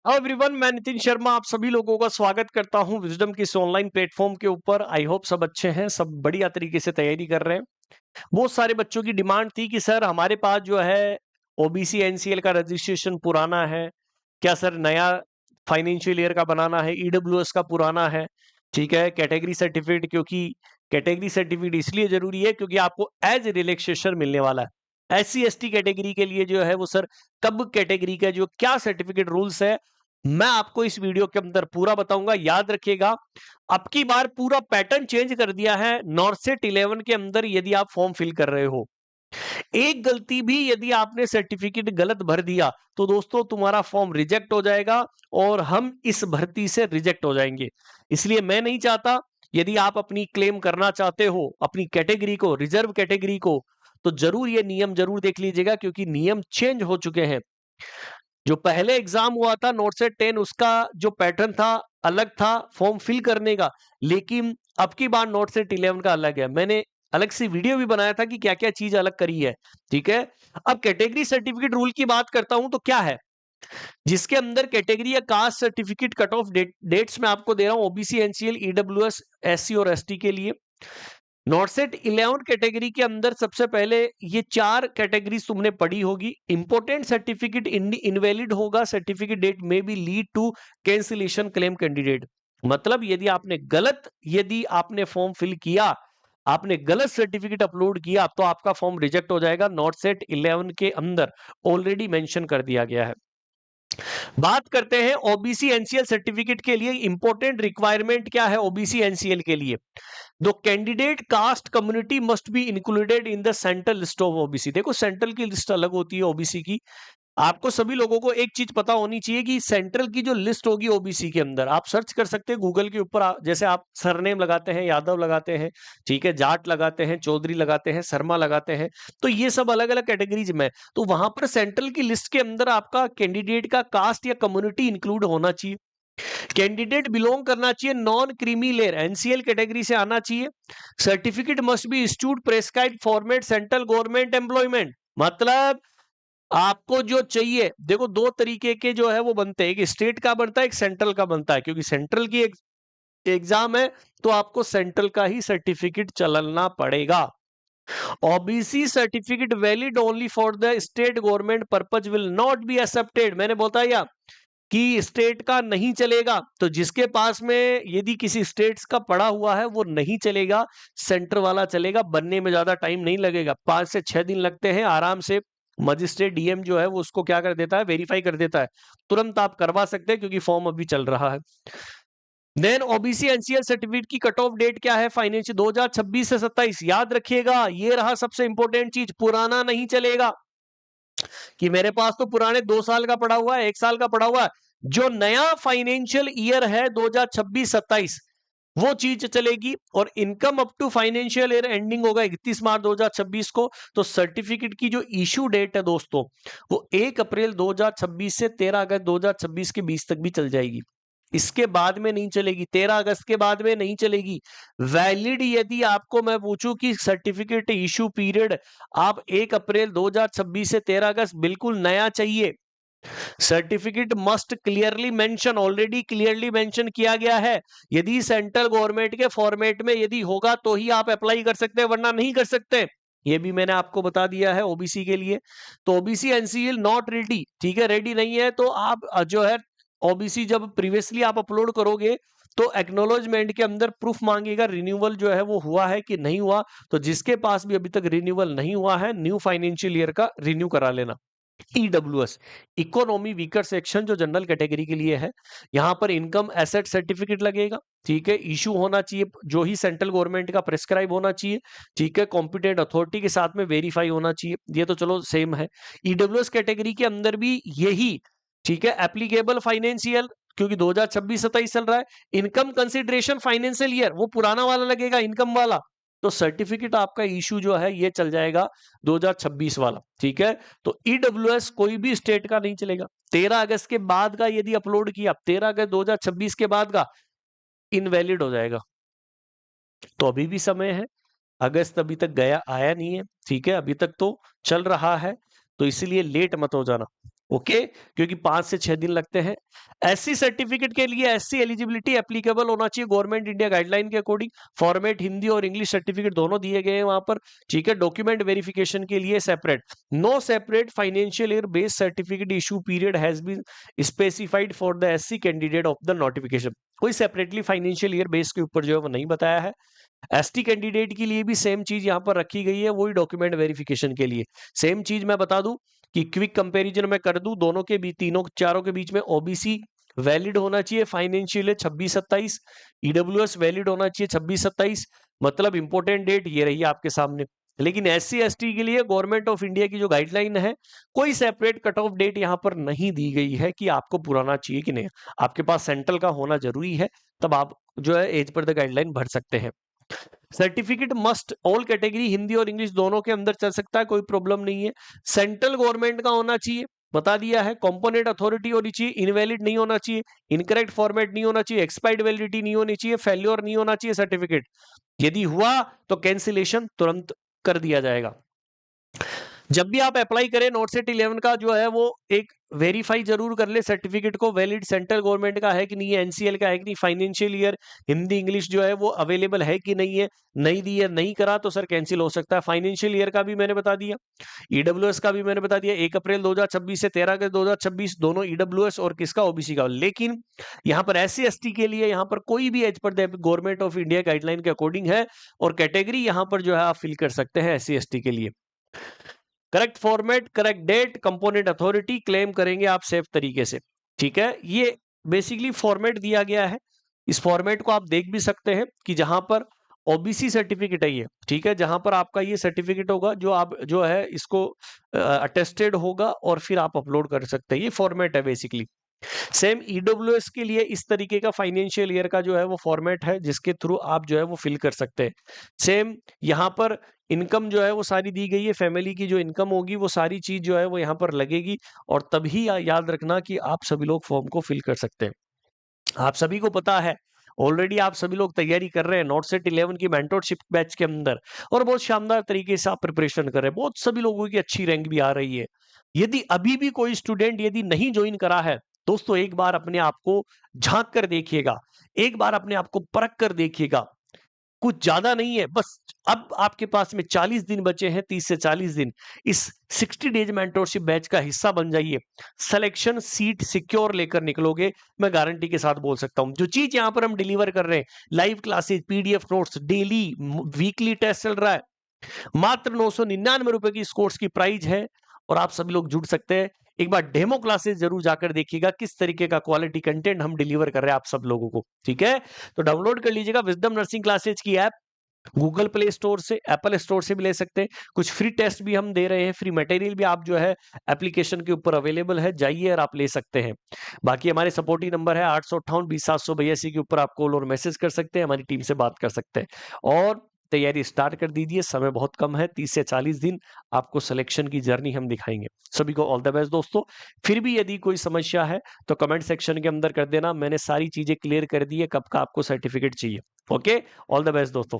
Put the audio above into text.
Hello everyone, मैं नितिन शर्मा आप सभी लोगों का स्वागत करता हूं विजडम की इस ऑनलाइन प्लेटफॉर्म के ऊपर। आई होप सब अच्छे हैं, सब बढ़िया तरीके से तैयारी कर रहे हैं। बहुत सारे बच्चों की डिमांड थी कि सर हमारे पास जो है ओबीसी एनसीएल का रजिस्ट्रेशन पुराना है, क्या सर नया फाइनेंशियल ईयर का बनाना है, ईडब्ल्यूएस का पुराना है। ठीक है, कैटेगरी सर्टिफिकेट, क्योंकि कैटेगरी सर्टिफिकेट इसलिए जरूरी है क्योंकि आपको एज रिलैक्सेशन मिलने वाला है। एससी एसटी कैटेगरी के लिए जो है वो सर कब कैटेगरी का जो क्या सर्टिफिकेट रूल्स है, मैं आपको इस वीडियो के अंदर पूरा बताऊंगा। याद रखिएगा, अब की बार पूरा पैटर्न चेंज कर दिया है नॉर्सेट 11 के अंदर। यदि आप फॉर्म फिल कर रहे हो, एक गलती भी यदि आपने सर्टिफिकेट गलत भर दिया तो दोस्तों तुम्हारा फॉर्म रिजेक्ट हो जाएगा और हम इस भर्ती से रिजेक्ट हो जाएंगे। इसलिए मैं नहीं चाहता, यदि आप अपनी क्लेम करना चाहते हो अपनी कैटेगरी को, रिजर्व कैटेगरी को, तो जरूर ये नियम जरूर देख लीजिएगा, क्योंकि नियम चेंज हो चुके हैं। जो पहले एग्जाम हुआ था नोटसेट 10, उसका जो पैटर्न था अलग था फॉर्म फिल करने का, लेकिन अब की बार नोटसेट 11 का अलग है। मैंने अलग से वीडियो भी बनाया था कि क्या क्या चीज अलग करी है। ठीक है, अब कैटेगरी सर्टिफिकेट रूल की बात करता हूं तो क्या है, जिसके अंदर कैटेगरी या caste certificate cut off dates में आपको दे रहा हूं ओबीसी एनसीएल ईडब्ल्यूएस एससी और एसटी के लिए। नॉटसेट 11 कैटेगरी के अंदर सबसे पहले ये चार कैटेगरीज तुमने पढ़ी होगी। इंपोर्टेंट सर्टिफिकेट इनवैलिड होगा, सर्टिफिकेट डेट में be lead to cancellation claim candidate. मतलब यदि आपने फॉर्म फिल किया, आपने गलत सर्टिफिकेट अपलोड किया, तो आपका फॉर्म रिजेक्ट हो जाएगा। नॉटसेट 11 के अंदर ऑलरेडी मेंशन कर दिया गया है। बात करते हैं ओबीसी एनसीएल सर्टिफिकेट के लिए इंपॉर्टेंट रिक्वायरमेंट क्या है ओबीसी एनसीएल के लिए। दो candidate cast community must be included in the central list of OBC. देखो, सेंट्रल की लिस्ट अलग होती है ओबीसी की। आपको सभी लोगों को एक चीज पता होनी चाहिए कि सेंट्रल की जो लिस्ट होगी ओबीसी के अंदर, आप सर्च कर सकते हैं गूगल के ऊपर। जैसे आप सरनेम लगाते हैं, यादव लगाते हैं, ठीक है, जाट लगाते हैं, चौधरी लगाते हैं, शर्मा लगाते हैं, तो ये सब अलग अलग कैटेगरीज में। तो वहां पर सेंट्रल की लिस्ट के अंदर आपका कैंडिडेट का कास्ट या कम्युनिटी इंक्लूड होना चाहिए। कैंडिडेट बिलोंग करना चाहिए non creamy layer NCL category से आना चाहिए। Certificate must be issued prescribed format central government employment. मतलब आपको जो चाहिए, देखो दो तरीके के जो है वो बनते हैं, एक स्टेट का बनता है, एक सेंट्रल का बनता है। क्योंकि सेंट्रल की एग्जाम है तो आपको सेंट्रल का ही सर्टिफिकेट चलना पड़ेगा। OBC certificate valid only for the state government purpose will not be accepted. मैंने बताया कि स्टेट का नहीं चलेगा, तो जिसके पास में यदि किसी स्टेट्स का पड़ा हुआ है वो नहीं चलेगा, सेंटर वाला चलेगा। बनने में ज्यादा टाइम नहीं लगेगा, 5 से 6 दिन लगते हैं आराम से। मजिस्ट्रेट डीएम जो है वो उसको क्या कर देता है, वेरीफाई कर देता है। तुरंत आप करवा सकते हैं क्योंकि फॉर्म अभी चल रहा है। देन ओबीसी एनसीएल सर्टिफिकेट की कट ऑफ डेट क्या है, फाइनेंशियल 2026 से 27। याद रखिएगा, ये रहा सबसे इंपॉर्टेंट चीज, पुराना नहीं चलेगा कि मेरे पास तो पुराने 2 साल का पड़ा हुआ है, 1 साल का पड़ा हुआ है। जो नया फाइनेंशियल ईयर है 2026-27, वो चीज चलेगी। और income up to financial year ending होगा 31 मार्च 2026 को। तो सर्टिफिकेट की जो इशू डेट है दोस्तों, वो 1 अप्रैल 2026 से 13 अगस्त 2026 के बीच तक भी चल जाएगी। इसके बाद में नहीं चलेगी, 13 अगस्त के बाद में नहीं चलेगी। वैलिड यदि आपको मैं पूछूं कि सर्टिफिकेट इशू पीरियड आप 1 अप्रैल 2026 से 13 अगस्त, बिल्कुल नया चाहिए। Certificate must clearly mention, already clearly mention किया गया है। यदि सेंट्रल गवर्नमेंट के फॉर्मेट में यदि होगा तो ही आप अप्लाई कर सकते हैं, वरना नहीं कर सकते। ये भी मैंने आपको बता दिया है ओबीसी के लिए। तो ओबीसी एनसीएल नॉट रेडी, ठीक है, रेडी नहीं है तो आप जो है ओबीसी जब प्रीवियसली आप अपलोड करोगे तो एक्नोलॉजमेंट के अंदर प्रूफ मांगेगा रिन्यूअल जो है वो हुआ है कि नहीं हुआ। तो जिसके पास भी अभी तक रिन्यूअल नहीं हुआ है, न्यू फाइनेंशियल ईयर का रिन्यू करा लेना। ईडब्ल्यूएस इकोनॉमी वीकर सेक्शन जो जनरल कैटेगरी के लिए है, यहां पर इनकम एसेट सर्टिफिकेट लगेगा। ठीक है, इशू होना चाहिए जो ही सेंट्रल गवर्नमेंट का प्रेस्क्राइब होना चाहिए। ठीक है, कॉम्पिटेंट अथॉरिटी के साथ में वेरीफाई होना चाहिए। ये तो चलो सेम है। ईडब्ल्यूएस कैटेगरी के अंदर भी यही, ठीक है, एप्लीकेबल फाइनेंशियल, क्योंकि 2026-27 चल रहा है। इनकम कंसिडरेशन फाइनेंशियल ईयर वो पुराना वाला लगेगा, इनकम वाला। तो सर्टिफिकेट आपका इशू जो है ये चल जाएगा 2026 वाला। ठीक है, तो ईडब्ल्यूएस कोई भी स्टेट का नहीं चलेगा। 13 अगस्त के बाद का यदि अपलोड किया, 13 अगस्त 2026 के बाद का इनवैलिड हो जाएगा। तो अभी भी समय है, अगस्त अभी तक गया आया नहीं है। ठीक है, अभी तक तो चल रहा है, तो इसलिए लेट मत हो जाना। ओके, क्योंकि 5 से 6 दिन लगते हैं। एससी सर्टिफिकेट के लिए एससी एलिजिबिलिटी एप्लीकेबल होना चाहिए गवर्नमेंट इंडिया गाइडलाइन के अकॉर्डिंग। फॉर्मेट हिंदी और इंग्लिश सर्टिफिकेट दोनों दिए गए हैं वहां पर, ठीक है। डॉक्यूमेंट वेरिफिकेशन के लिए separate, no separate financial year based certificate issue period has been specified for the SC candidate of the notification. कोई सेपरेटली फाइनेंशियल ईयर बेस के ऊपर जो है वो नहीं बताया है। एसटी कैंडिडेट के लिए भी सेम चीज यहां पर रखी गई है, वही डॉक्यूमेंट वेरिफिकेशन के लिए। सेम चीज मैं बता दूं कि क्विक कंपैरिजन में कर दूं दोनों के बीच, तीनों चारों के बीच में ओबीसी वैलिड होना चाहिए फाइनेंशियल 26-27, ईडब्ल्यूएस वैलिड होना चाहिए 26-27। मतलब इंपॉर्टेंट डेट ये रही आपके सामने। लेकिन एससी एसटी के लिए गवर्नमेंट ऑफ इंडिया की जो गाइडलाइन है, कोई सेपरेट कट ऑफ डेट यहां पर नहीं दी गई है कि आपको पुराना चाहिए कि नहीं। आपके पास सेंट्रल का होना जरूरी है, तब आप जो है एज पर द गाइडलाइन भर सकते हैं। Certificate must all category Hindi और इंग्लिश दोनों के अंदर चल सकता है, कोई प्रॉब्लम नहीं है। सेंट्रल गवर्नमेंट का होना चाहिए, बता दिया है। कंपोनेंट अथॉरिटी होनी चाहिए, इनवैलिड नहीं होना चाहिए, इनकरेक्ट फॉर्मेट नहीं होना चाहिए, एक्सपायर्ड वैलिडिटी नहीं होनी चाहिए, फेल्योर नहीं होना चाहिए सर्टिफिकेट। यदि हुआ तो कैंसिलेशन तुरंत कर दिया जाएगा। जब भी आप अप्लाई करें नोट सेट 11 का जो है वो एक वेरीफाई जरूर कर ले सर्टिफिकेट को, वैलिड सेंट्रल गवर्नमेंट का है कि नहीं है, एनसीएल का है कि नहीं, फाइनेंशियल ईयर हिंदी इंग्लिश जो है वो अवेलेबल है कि नहीं है। नहीं दी है, नहीं करा तो सर कैंसिल हो सकता है। फाइनेंशियल ईयर का भी मैंने बता दिया, ईडब्ल्यूएस का भी मैंने बता दिया। 1 अप्रैल 2026 से 13 अगस्त 2026 दोनों ईडब्ल्यूएस और किसका, ओबीसी का। लेकिन यहाँ पर एससी एसटी के लिए यहाँ पर कोई भी एज पर गवर्नमेंट ऑफ इंडिया गाइडलाइन के अकॉर्डिंग है, और कैटेगरी यहाँ पर जो है आप फिल कर सकते हैं एससी एसटी के लिए। Correct format, correct date, component authority, claim करेंगे आप सेफ तरीके से, ठीक है। ये बेसिकली फॉर्मेट दिया गया है। इस फॉर्मेट को आप देख भी सकते हैं कि जहां पर ओबीसी सर्टिफिकेट है ये, ठीक है, जहां पर आपका ये सर्टिफिकेट होगा जो आप जो है इसको अटेस्टेड होगा और फिर आप अपलोड कर सकते हैं। ये फॉर्मेट है बेसिकली। सेम ईडब्ल्यूएस के लिए इस तरीके का फाइनेंशियल ईयर का जो है वो फॉर्मेट है, जिसके थ्रू आप जो है वो फिल कर सकते हैं। सेम यहाँ पर इनकम जो है वो सारी दी गई है, फैमिली की जो इनकम होगी वो सारी चीज जो है वो यहाँ पर लगेगी, और तभी याद रखना कि आप सभी लोग फॉर्म को फिल कर सकते हैं। आप सभी को पता है, ऑलरेडी आप सभी लोग तैयारी कर रहे हैं नोट सेट 11 की मेंटरशिप बैच के अंदर, और बहुत शानदार तरीके से आप प्रिपरेशन कर रहे हैं। बहुत सभी लोगों की अच्छी रैंक भी आ रही है। यदि अभी भी कोई स्टूडेंट यदि नहीं ज्वाइन करा है, दोस्तों एक बार अपने आप को झांक कर देखिएगा, एक बार अपने आप को परख कर देखिएगा। कुछ ज्यादा नहीं है, बस अब आपके पास में 40 दिन बचे हैं, 30 से 40 दिन। इस 60 डेज मेंटरशिप बैच का हिस्सा बन जाइए, सिलेक्शन सीट सिक्योर लेकर निकलोगे, मैं गारंटी के साथ बोल सकता हूं। जो चीज यहां पर हम डिलीवर कर रहे हैं, live classes, PDF notes, daily weekly test चल रहा है, मात्र 999 रुपए की इस कोर्स की प्राइस है, और आप सभी लोग जुड़ सकते हैं। एक बार डेमो क्लासेस जरूर जाकर देखिएगा किस तरीके का क्वालिटी कंटेंट हम डिलीवर कर रहे हैं आप सब लोगों को, ठीक है। तो डाउनलोड कर लीजिएगा विजडम नर्सिंग क्लासेज की ऐप, गूगल प्ले स्टोर से, एप्पल स्टोर से भी ले सकते हैं। कुछ फ्री टेस्ट भी हम दे रहे हैं, फ्री मटेरियल भी आप जो है एप्लीकेशन के ऊपर अवेलेबल है, जाइए और आप ले सकते हैं। बाकी हमारे सपोर्टिंग नंबर है 858-20-782 के ऊपर आप कॉल और मैसेज कर सकते हैं, हमारी टीम से बात कर सकते हैं। और तैयारी स्टार्ट कर दीजिए, समय बहुत कम है, 30 से 40 दिन आपको सिलेक्शन की जर्नी हम दिखाएंगे। सभी को ऑल द बेस्ट दोस्तों। फिर भी यदि कोई समस्या है तो कमेंट सेक्शन के अंदर कर देना, मैंने सारी चीजें क्लियर कर दी है कब का आपको सर्टिफिकेट चाहिए। ओके, ऑल द बेस्ट दोस्तों।